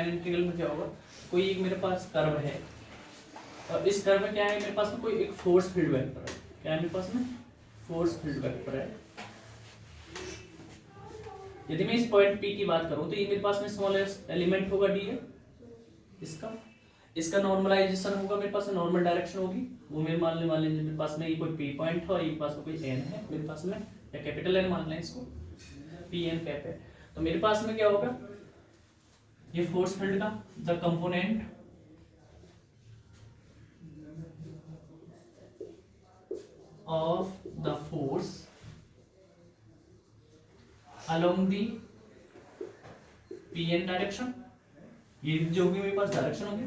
Line integral में क्या होगा, कोई एक मेरे पास कर्व है और इस कर्व में क्या है, मेरे पास में कोई एक फोर्स फील्ड वेक्टर है। क्या है मेरे पास में, फोर्स फील्ड वेक्टर है। यदि मैं इस पॉइंट P की बात करूं तो ये मेरे पास में स्मॉलेस्ट एलिमेंट होगा dl, इसका नॉर्मलाइजेशन होगा, मेरे पास नॉर्मल डायरेक्शन होगी वो मेरे मान लीजिए मेरे पास में ये कोई P पॉइंट है और ये पास में कोई n है मेरे पास में, या कैपिटल N मान लें इसको, P n कैप है। तो मेरे पास में क्या होगा, ये फोर्स फील्ड का the component of the force along the Pn direction, ये जो भी मेरे पास डायरेक्शन होगी,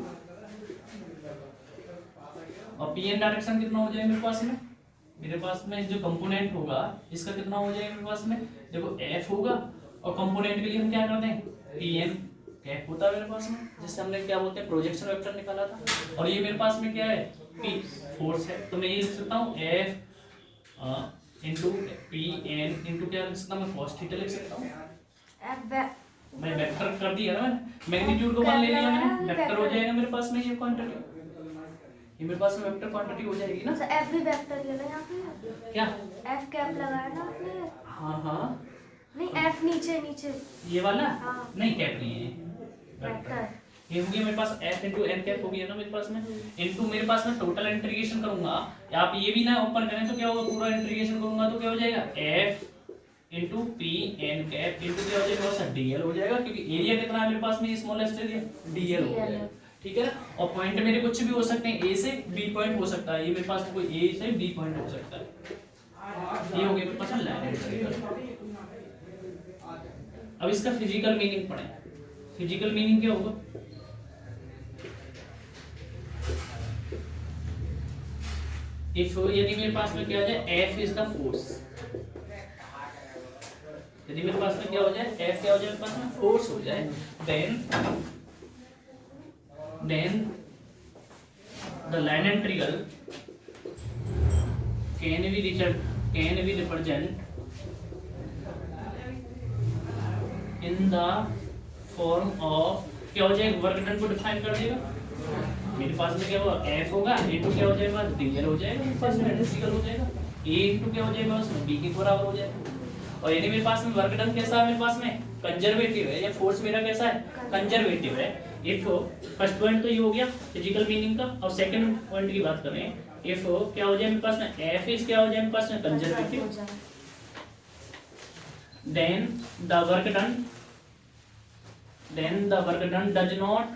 और Pn डायरेक्शन कितना हो जाएगा मेरे पास में जो कंपोनेंट होगा इसका कितना हो जाएगा मेरे पास में, देखो f होगा और कंपोनेंट के लिए हम क्या करते हैं Pn कैप होता है मेरे पास में, जिससे हमने क्या बोलते हैं प्रोजेक्शन वेक्टर निकाला था। और ये मेरे पास में क्या है, P फोर्स है, तो मैं ये लिख सकता हूँ F इंटू Pn इंटू क्या लिख सकता हूँ, मैं cos थीटा लिख सकता हूँ। मैं वेक्टर कर दिया ना, मैग्नीट्यूड को मान ले लिया मैंने, वेक्टर हो जाएगा मेरे पास में ये क्वांटिटी, ये मेरे पास में वेक्टर क्वांटिटी हो जाएगी ना। एफ भी वेक्टर ही है ना यहाँ पे, क्या एफ कैप लगाया ना आपने? हाँ हाँ नहीं एफ नीचे नीचे ये वाला हाँ। नहीं कैप नहीं है, वेक्टर ये हो गया मेरे पास f इंटू एन कैप हो गया ना मेरे पास में, इंटू मेरे पास में टोटल इंटीग्रेशन करूंगा, आप ये भी ना ओपन करें तो क्या होगा, पूरा इंटीग्रेशन करूंगा तो क्या हो जाएगा f into P N cap into क्या हो जाएगा सर डीएल हो जाएगा, क्योंकि एरिया कितना है मेरे पास में स्मॉलेस्ट एरिया डीएल हो जाएगा। ठीक है, और पॉइंट मेरे कुछ भी हो सकते हैं, ए से बी पॉइंट हो सकता है, ये मेरे पास कोई ए से बी पॉइंट हो सकता है। ये हो गया मेरे पास लाइन इंटीग्रल। अब इसका फिजिकल मीनिंग पढ़ें। फिजिकल मीनिंग क्या होगा, इफ यदि मेरे पास में क्या हो जाए F इज द फोर्स, यदि मेरे पास में क्या हो जाए F क्या हो जाए मेरे पास में फोर्स हो जाए, then the line integral can be represent in the form of, क्या हो जाएगा वर्क डन को डिफाइन कर देगा, मेरे पास में क्या होगा F होगा इंटू क्या हो जाएगा डीएल हो जाएगा, मेरे पास में इंटीग्रल हो जाएगा A इंटू क्या हो जाएगा उसमें B के बराबर हो जाएगा। और यदि मेरे पास में वर्क डन कैसा है मेरे पास में कंजर्वेटिव है, या फोर्स मेरा कैसा है कंजर्वेटिव है। इफ फर्स्ट पॉइंट तो ये हो गया फिजिकल मीनिंग का, और सेकंड पॉइंट की बात करें इफ क्या हो जाए मेरे पास में F इज क्या हो जाए मेरे पास में conservative, then the work done does not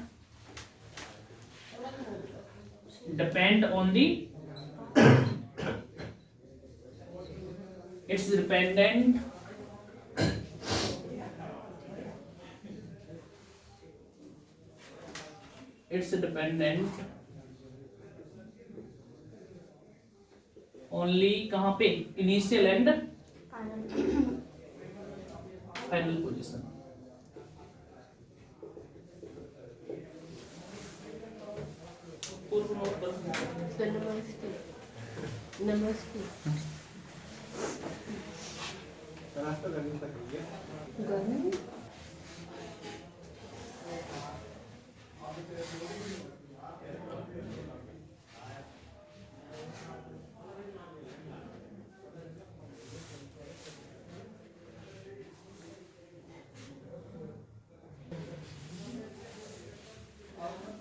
depend on the it's dependent only कहाँ पे इनिशियल एंड फाइनल पोजीशन। नमस्ते गर्मी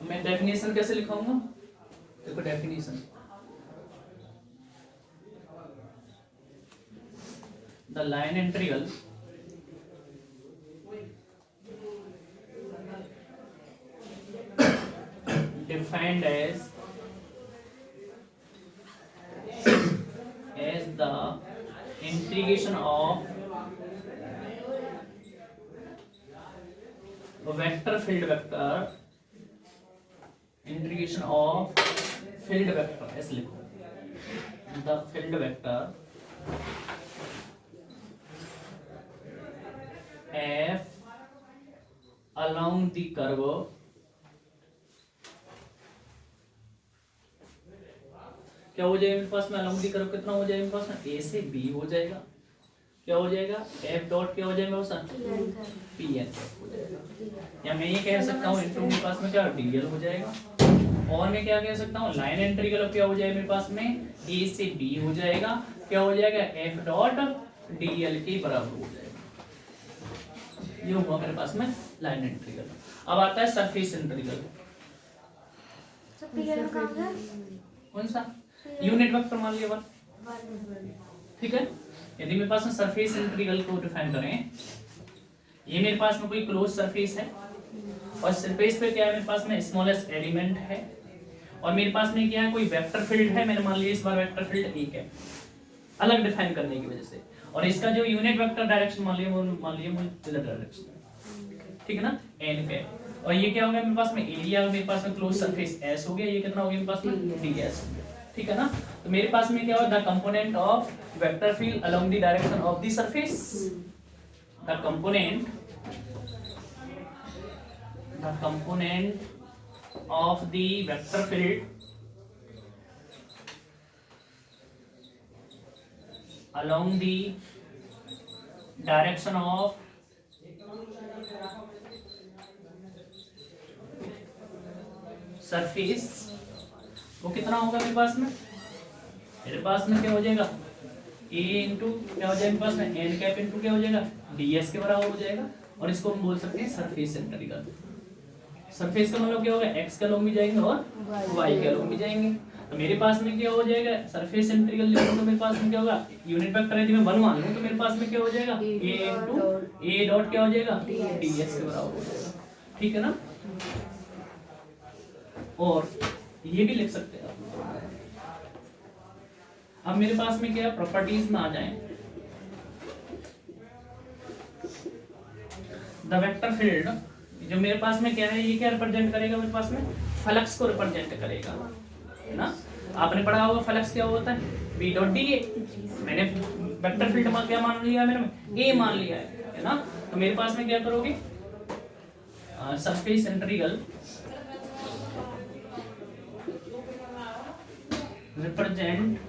मैं डेफिनेशन कैसे लिखाऊंगा, देखो definition the line integral defined as the integration of vector field vector integration of field vector ऐसे लिखो the field vector F along the curve क्या हो जाएगा मेरे पास में along the curve कितना हो जाएगा मेरे पास में A से B हो जाएगा, क्या हो जाएगा, एफ डॉट क्या हो जाएगा उसका PN का पी एन हो जाएगा। या मैं ये कह सकता हूँ इनटू मेरे पास में क्या डीएल हो जाएगा, और मैं क्या कह सकता हूँ लाइन इंटीग्रल क्या हो जाएगा मेरे पास में ए से बी हो जाएगा, क्या हो जाएगा एफ डॉट डीएल के बराबर हो जाएगा। ये हुआ मेरे पास में लाइन इंटीग्रल। अब आता है सरफेस इंटीग्रल। तो PN का है कौन सा यूनिट वेक्टर मान लिया 1, 1 ठीक है। यदि मेरे पास में सरफेस इंटीग्रल को डिफाइन करें, ये मेरे पास में कोई क्लोज सरफेस है और सरफेस पे क्या है मेरे पास में स्मॉलेस्ट एलिमेंट है, और मेरे पास में क्या है कोई वेक्टर फील्ड है, मैंने मान लिया इस बार वेक्टर फील्ड एक है अलग डिफाइन करने की वजह से, और इसका जो यूनिट वेक्टर डायरेक्शन मान लिया मुझे डायरेक्शन, ठीक है ना एन पे। और ये क्या हो गया मेरे पास में एरिया, मेरे पास में क्लोज सरफेस एस हो गया, ये कितना हो गया मेरे पास में डीएस, ठीक है ना। तो मेरे पास में क्या हो the component of vector field along the direction of the surface, the component of the vector field along the direction of surface, वो कितना होगा मेरे पास में, मेरे पास में क्या हो जाएगा a इंटू क्या हो जाएगा मेरे पास में एन कैप इंटू क्या हो जाएगा ds के बराबर हो जाएगा, और इसको हम बोल सकते हैं सरफेस इंटीग्रल। सरफेस का मतलब क्या होगा x के अलोंग भी जाएंगे और y के अलोंग भी जाएंगे। तो मेरे पास में क्या हो जाएगा सरफेस इंटीग्रल लिखूं तो मेरे पास में क्या होगा यूनिट वेक्टर यदि मैं 1 मान लूं तो मेरे पास में क्या हो जाएगा a इंटू ए डॉट क्या हो जाएगा ds के बराबर हो जाएगा, ठीक है ना। और ये भी लिख सकते हैं आप। अब मेरे पास में क्या प्रॉपर्टीज में आ जाएं, द वेक्टर फील्ड जो मेरे पास में क्या है ये क्या रिप्रेजेंट करेगा मेरे पास में फ्लक्स को रिप्रेजेंट करेगा, है ना। आपने पढ़ा होगा फ्लक्स क्या होता है बी डॉट डी ए, मैंने वेक्टर फील्ड में क्या मान लिया मैंने ए मान लिया है ना। तो मेरे पास में क्या करोगे surface integral represent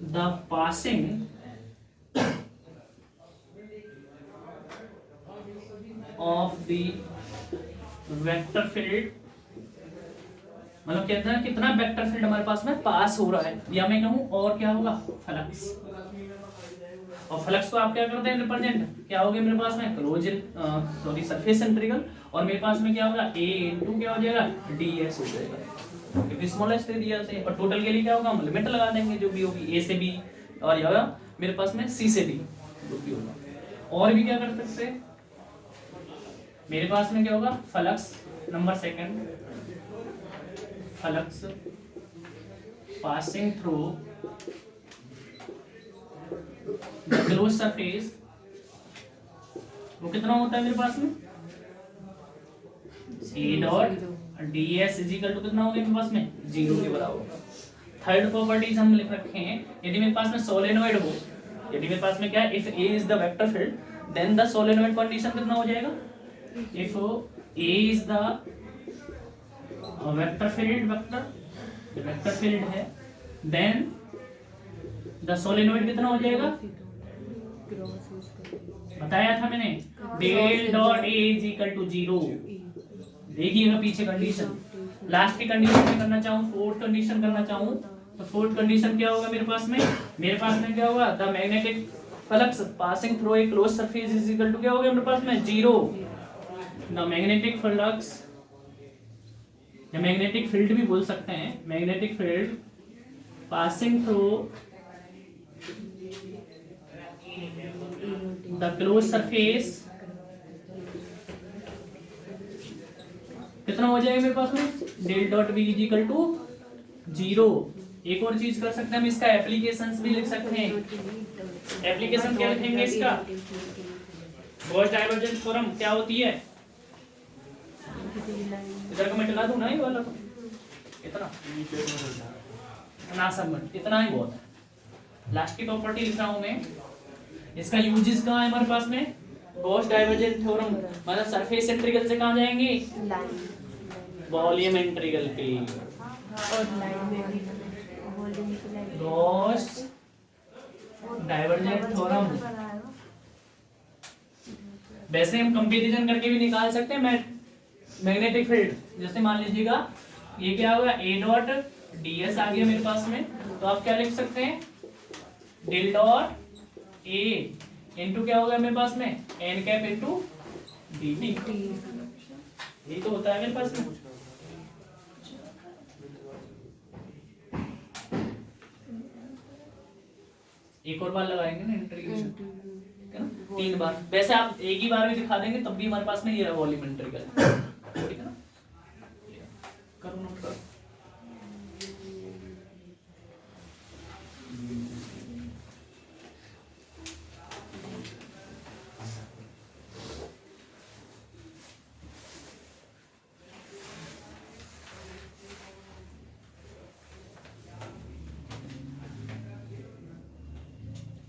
the passing of the vector field, मतलब कहते हैं कितना वेक्टर फील्ड हमारे पास में पास हो रहा है, या मैं कहूं और क्या होगा फ्लक्स, और फ्लक्स को आप क्या करते हैं रिप्रेजेंट क्या हो गया मेरे पास में क्लोज सॉरी सरफेस इंटीग्रल, और मेरे पास में क्या होगा a इनटू क्या हो जाएगा ds हो जाएगा, क्योंकि स्मॉलेस्ट एरिया से, और टोटल के लिए क्या होगा हम लिमिट लगा देंगे जो भी होगी a से b, और या मेरे पास में c से d जो भी होगा। और भी क्या कर सकते हैं मेरे पास में क्या होगा flux number second, flux passing through the close surface, वो कितना होता है मेरे पास में A dot ds is equal to कितना होगा मेरे पास में 0 के बराबर होगा। थर्ड प्रॉपर्टीज हम लिख रखे हैं, यदि मेरे पास में सोलेनॉइड हो, यदि मेरे पास में क्या है if a is the vector field then the solenoid condition कितना हो जाएगा, if A is the vector field, vector field है, then the solenoid कितना हो जाएगा बताया था मैंने del dot A is equal to 0। देखिएगा पीछे कंडीशन, लास्ट की कंडीशन में करना चाहूँ फोर्थ कंडीशन करना चाहूँ तो फोर्थ कंडीशन क्या होगा मेरे पास में क्या होगा the magnetic flux passing through a close surface is equal to क्या हो गया मेरे पास में 0। द मैग्नेटिक फ्लक्स या मैग्नेटिक फील्ड भी बोल सकते हैं, magnetic field passing through the close surface कितना हो जाएगा मेरे पास में del dot B is equal to 0। एक और चीज कर सकते हैं हम, इसका एप्लीकेशंस भी लिख सकते हैं। एप्लीकेशन क्या लिखेंगे इसका, गॉस डाइवर्जेंस थ्योरम क्या होती है, इधर का मैं चला दूं ना ये वाला, इतना ना सब इतना ही बहुत है। लास्ट की प्रॉपर्टी लिख रहा हूं मैं, इसका यूजेस कहां है हमारे पास में गॉस डाइवर्जेंस थ्योरम, मतलब सरफेस इंटीग्रल से कहां जाएंगे वॉल्यूम इंटीग्रल पे, और लाइन में भी वॉल्यूम की लाइन गॉस डाइवर्जेंट थ्योरम। बनाएगा। वैसे हम कंपैरिजन करके भी निकाल सकते हैं मैग्नेटिक फील्ड। जैसे मान लीजिएगा ये क्या होगा, ए डॉट ds आ गया मेरे पास में, तो आप क्या लिख सकते हैं, डेल डॉट ए इनटू क्या होगा मेरे पास में, एन कैप इनटू dt। ये तो होता है मेरे पास में। एक और बार लगाएंगे ना इंटीग्रेशन, ठीक है ना, 3 बार। वैसे आप एक ही बार भी दिखा देंगे तब भी हमारे पास में ये रहा वॉल्यूम इंटीग्रल, ठीक है ना। करो नोट करो।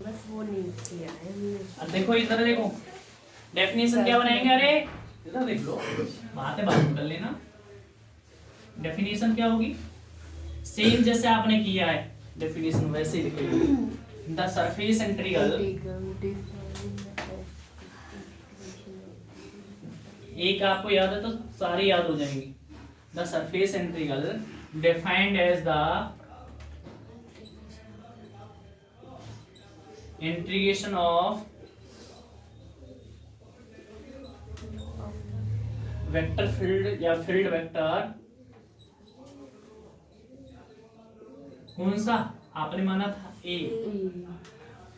बस वो नहीं किया है हमने। अब देखो इधर देखो, डेफिनेशन क्या बनाएंगे, अरे इधर देख लो, बातें बात कर लेना। डेफिनेशन क्या होगी, सेम जैसे आपने किया है डेफिनेशन वैसे ही लिखेंगे। द सरफेस इंटीग्रल, एक आपको याद है तो सारी याद हो जाएंगी। The surface integral defined as the integration of vector field या फील्ड वेक्टर, कौन सा आपने माना था, ए,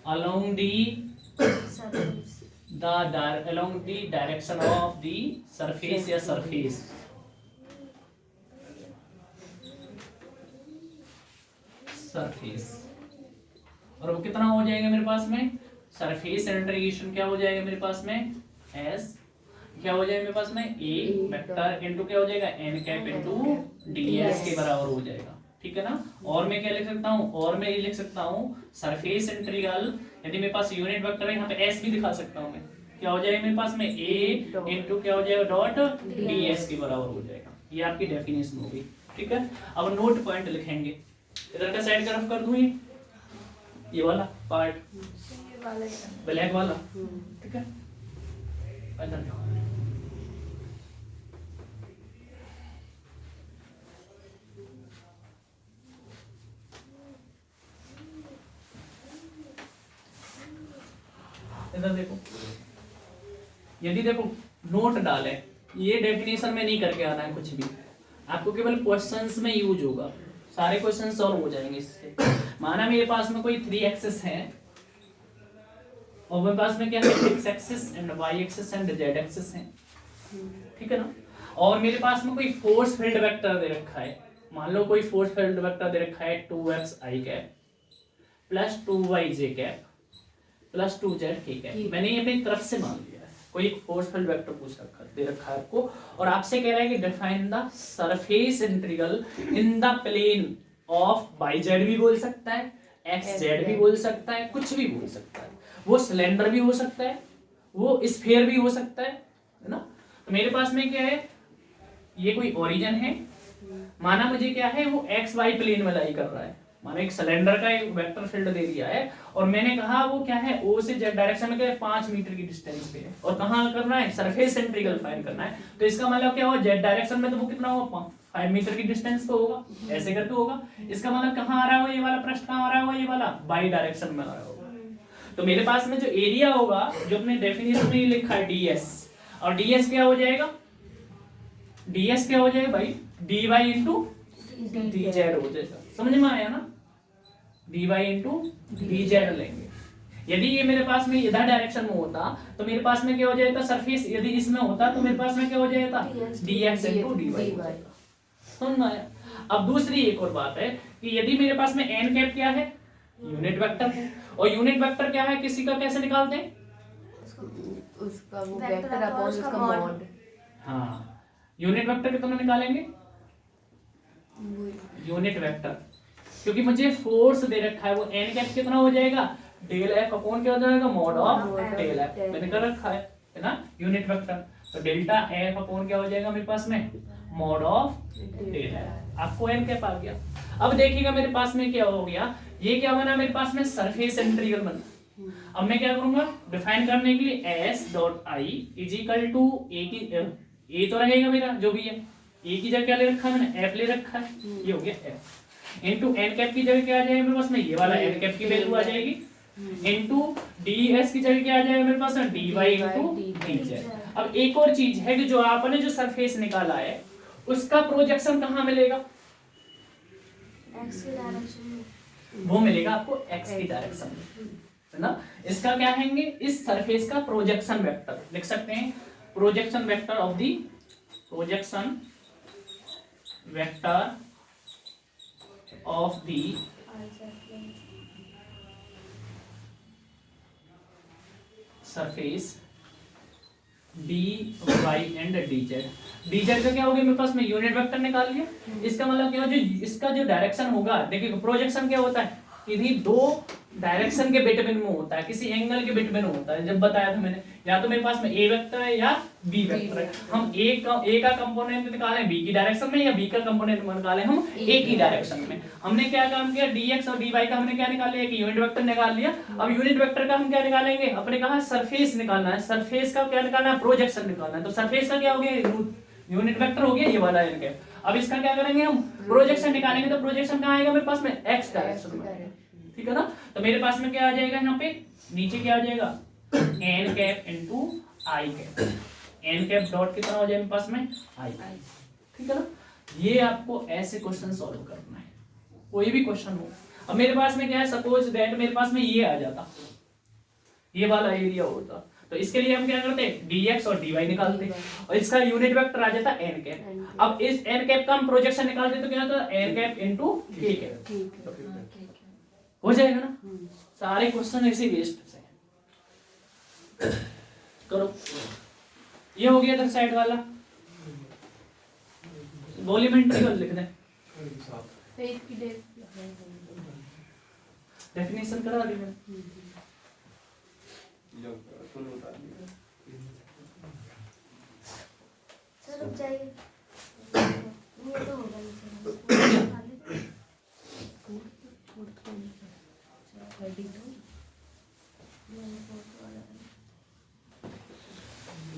along the direction of the surface या surface। और वो कितना हो जाएगा मेरे पास में, सरफेस इंटीग्रेशन क्या हो जाएगा मेरे पास में, एस क्या हो जाएगा मेरे पास में, ए वेक्टर इनटू क्या हो जाएगा, एन कैप इनटू ds के बराबर हो जाएगा, ठीक है ना। और मैं क्या लिख सकता हूँ, और मैं ये लिख सकता हूँ सरफेस इंटीग्रल, यदि मेरे पास यूनिट वेक्टर है यहाँ पे एस भी दिखा सकता हूँ मैं, क्या हो जाएगा मेरे पास में, ए इनटू क्या हो जाएगा, डॉट ds के बराबर हो जाएगा। ये आपकी डेफिनेशन होगी, ठीक है। अब नोट पॉइंट लिखेंगे, इधर का साइड तरफ कर दूं, ये वाला पार्ट, ब्लैक वाला, ठीक है। इधर देखो, यदि देखो नोट डाले, ये डेफिनेशन में नहीं करके आना है कुछ भी, आपको केवल क्वेश्चंस में यूज होगा, सारे क्वेश्चन सॉल्व हो जाएंगे इससे। माना मेरे पास में कोई 3 एक्सिस है और मेरे पास में क्या है, x axis and y axis and z axis है, ठीक है ना। और मेरे पास में कोई फोर्स फील्ड वेक्टर दे रखा है, मान लो कोई फोर्स फील्ड वेक्टर दे रखा है 2xi cap plus 2yj cap plus 2zk cap. मैंने ये अपनी तरफ से मान लिया है, कोई एक फोर्स फील्ड वेक्टर पूछ रखा दे रखा है आपको, और आपसे कह रहा है कि define the surface integral in the plane of yz भी बोल सकता है, xz भी बोल सकता है, कुछ भी बोल सकता है, वो सिलेंडर भी हो सकता है, वो स्फीयर भी हो सकता है ना। तो मेरे पास में क्या है, ये कोई ओरिजिन है, माना मुझे क्या है, वो एक्स वाई प्लेन में लाई कर रहा है, माना एक सिलेंडर का एक वेक्टर फील्ड दे दिया है, और मैंने कहा वो क्या है, ओ से जेड डायरेक्शन में क्या है, 5 मीटर की डिस्टेंस पे है, और कहाँ करना है, सरफेस इंटीग्रल फाइंड करना है। तो इसका मतलब क्या हुआ, जेड डायरेक्शन में तो वो कितना होगा, 5 मीटर की डिस्टेंस पे होगा, ऐसे करके होगा। इसका मतलब कहाँ आ रहा होगा, ये वाला पृष्ठ कहाँ आ रहा होगा, ये वाला बाई डायरेक्शन में आ रहा होगा। तो मेरे पास में जो एरिया होगा, जो अपने डेफिनेशन में लिखा है ds, और ds क्या हो जाएगा, ds क्या हो जाएगा भाई, dy इंटू dz हो जाएगा, समझ में आया ना, dy इंटू dz लेंगे। यदि ये मेरे पास में इधर डायरेक्शन में होता तो मेरे पास में क्या हो जाएगा, सरफेस यदि इसमें होता तो मेरे पास में क्या हो जाएगा, dx इंटू dy हो जाएगा, समझ में आया। अब दूसरी एक और बात है कि यदि मेरे पास में n कैप क्या है, यूनिट वेक्टर है, और यूनिट वेक्टर क्या है, किसी का कैसे निकालते हैं, उसका वो वेक्टर अपॉन उसका मॉड। हाँ, यूनिट वेक्टर कितना निकालेंगे, यूनिट वेक्टर, क्योंकि मुझे फोर्स दे रखा है, वो n कैप कितना हो जाएगा, डेल f अपॉन क्या हो जाएगा, मॉड ऑफ डेल f मैंने कर रखा है ना, यूनिट वेक्टर। तो डेल्टा f अपॉन क्या हो जाएगा मेरे पास में, मॉड ऑफ डेल f, आपको n कैप आ गया। अब देखिएगा मेरे पास में क्या हो गया, ये क्या बना मेरे पास में सरफेस इंटीग्रल बना। अब मैं क्या करूंगा डिफाइन करने के लिए S dot I is equal to A की ए तो रहेगा मेरा जो भी है, ए की जगह क्या ले रखा है मैंने एफ ले रखा है, ये हो गया एफ इनटू एन कैप की जगह क्या आ जाएगा मेरे पास में ये वाला एन कैप की वैल्यू आ जाएगी इनटू डी एस की जगह क्या आ जाएगा मेरे पास में D Y into D Z. अब एक और चीज है कि जो आपने जो सरफेस निकाला है उसका प्रोजेक्शन कहाँ मिलेगा, एक्स की डायरेक्शन में, वो मिलेगा आपको एक्स की डायरेक्शन में, है ना। इसका क्या कहेंगे, इस सरफेस का प्रोजेक्शन वेक्टर लिख सकते हैं, projection vector of the projection vector of the surface D Y and D Z. D Z का क्या हो गया मेरे पास में यूनिट वेक्टर निकाल लिया, इसका मतलब क्या हो जो इसका जो डायरेक्शन होगा, देखिए प्रोजेक्शन क्या होता है किसी दो डायरेक्शन के बिटवीन में होता है, किसी एंगल के बिटवीन होता है, जब बताया था मैंने, या तो मेरे पास में ए वेक्टर है या बी वेक्टर है, हम ए का कंपोनेंट निकालें बी की डायरेक्शन में या बी का कंपोनेंट निकालें हम ए की डायरेक्शन में। हमने क्या काम किया, dx और dy का हमने क्या निकाल लिया, एक यूनिट वेक्टर निकाल लिया। अब यूनिट वेक्टर का हम क्या निकालेंगे, अपने कहा सरफेस निकालना है, सरफेस का क्या निकालना है, प्रोजेक्शन निकालना है। तो सरफेस का क्या हो गया, यूनिट वेक्टर हो गया ये वाला इनके। अब इसका क्या करेंगे हम, प्रोजेक्शन निकालेंगे, तो प्रोजेक्शन कहाँ आएगा मेरे पास में एक्स डायरेक्शन में, ठीक है ना। तो मेरे पास में क्या आ जाएगा, यहाँ पे नीचे क्या आ जाएगा N cap into I cap, N cap dot कितना हो जाएगा मेरे पास में आई, ठीक है ना। ये आपको ऐसे क्वेश्चन सॉल्व करना है, कोई भी क्वेश्चन हो। अब मेरे पास में क्या है, सपोज दैट मेरे पास में ये आ जाता, ये वाला एरिया होता, तो इसके लिए हम क्या करते हैं dx और dy निकालते और इसका यूनिट वेक्टर आ जाता n कैप। अब इस n कैप का हम प्रोजेक्शन निकालते तो क्या होता है n cap into k cap, हो जाएगा ना। सारे क्वेश्चन ऐसे वेस्ट से करो। ये हो गया था साइड वाला, वॉल्यूमेट्री वाला लिख दें, डेफिनेशन करा दी मैंने। सर रुक जाइए, ये तो होगा नहीं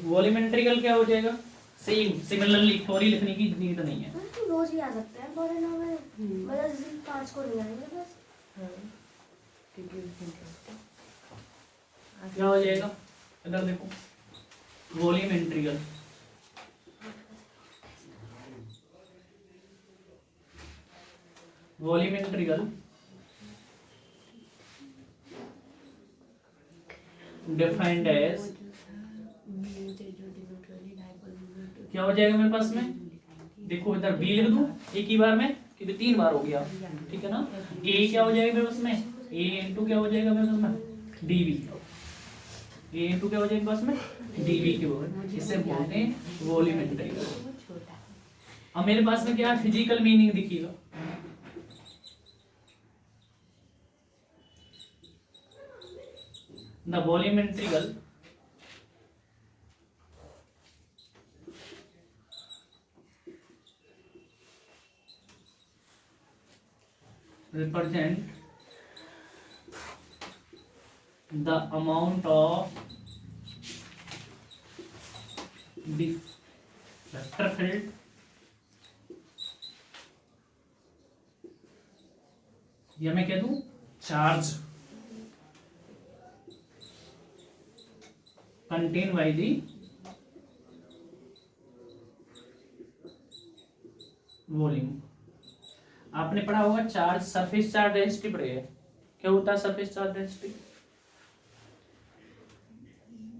वॉल्यूमेट्रिकल क्या हो जाएगा, सेम सिमिलरली थ्योरी लिखने की नीड नहीं है, तो रोज ही आ सकते हैं पॉलिनॉम में, मतलब इस दिन 5 को नहीं आएंगे बस। क्या हो जाएगा, इधर देखो वॉल्यूम इंटीग्रल डिफाइंड एज, क्या हो जाएगा मेरे पास में, देखो इधर बी लिख दूं एक ही बार में कि 3 बार हो गया, ठीक है ना। ए क्या हो जाएगा मेरे पास में, ए इंटू क्या हो जाएगा मेरे पास में डीवी, ए इंटू क्या हो जाएगा पास में डीवी के बराबर, इससे बोलते हैं वॉल्यूम इंटीग्रल। अब मेरे पास में क्या फिजिकल मीनिंग दिखेगा, the volume integral represent the amount of the vector field या मैं कह दूं charge contained by the volume। आपने पढ़ा होगा चार्ज, सरफेस चार्ज डेंसिटी पढ़े है, क्या होता है सरफेस चार्ज डेंसिटी,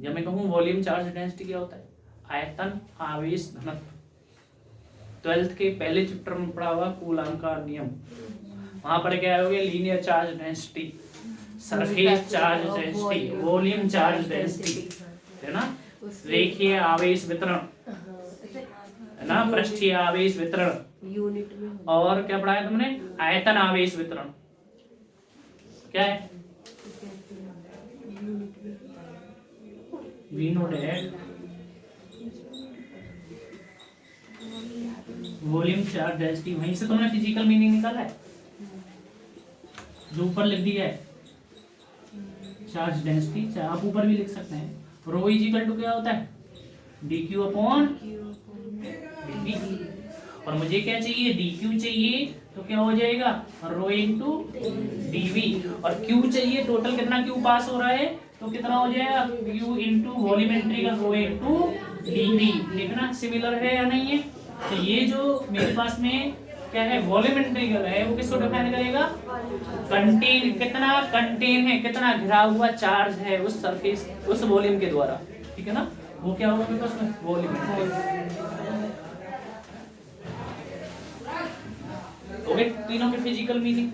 या मैं कहूँ वॉल्यूम चार्ज डेंसिटी क्या होता है, आयतन आवेश घनत्व। 12th के पहले चैप्टर में पढ़ा हुआ कूलॉम का नियम, वहां पर क्या हो गया linear charge density, surface charge density, volume charge density, है ना, रेखीय आवेश वितरण, है ना, पृष्ठीय आवेश वितरण, यूनिट में, और क्या पढ़ा है तुमने आयतन आवेश वितरण, क्या है we know that volume charge density, वहीं से तुमने फिजिकल मीनिंग निकाला है। जो ऊपर लिख दिया है चार्ज डेंसिटी, आप ऊपर भी लिख सकते हैं। रो इज इक्वल टू क्या होता है dq अपॉन dt। और मुझे क्या चाहिए dq चाहिए, तो क्या हो जाएगा रो इंटू dv। और q चाहिए टोटल कितना q पास हो रहा है, तो कितना हो जाएगा q इंटू वॉल्यूमेट्री का रो इंटू dv। देखना सिमिलर है या नहीं है। तो ये जो मेरे पास में क्या है वॉल्यूम इंटीग्रल है, वो किसको डिफाइन करेगा कंटेन, कितना कंटेन है, कितना घिरा हुआ चार्ज है उस सरफेस उस वॉल्यूम के द्वारा, ठीक है ना। वो क्या होगा मेरे पास में वॉल्यूम इंटीग्रल। ओके, तीनों के फिजिकल मीनिंग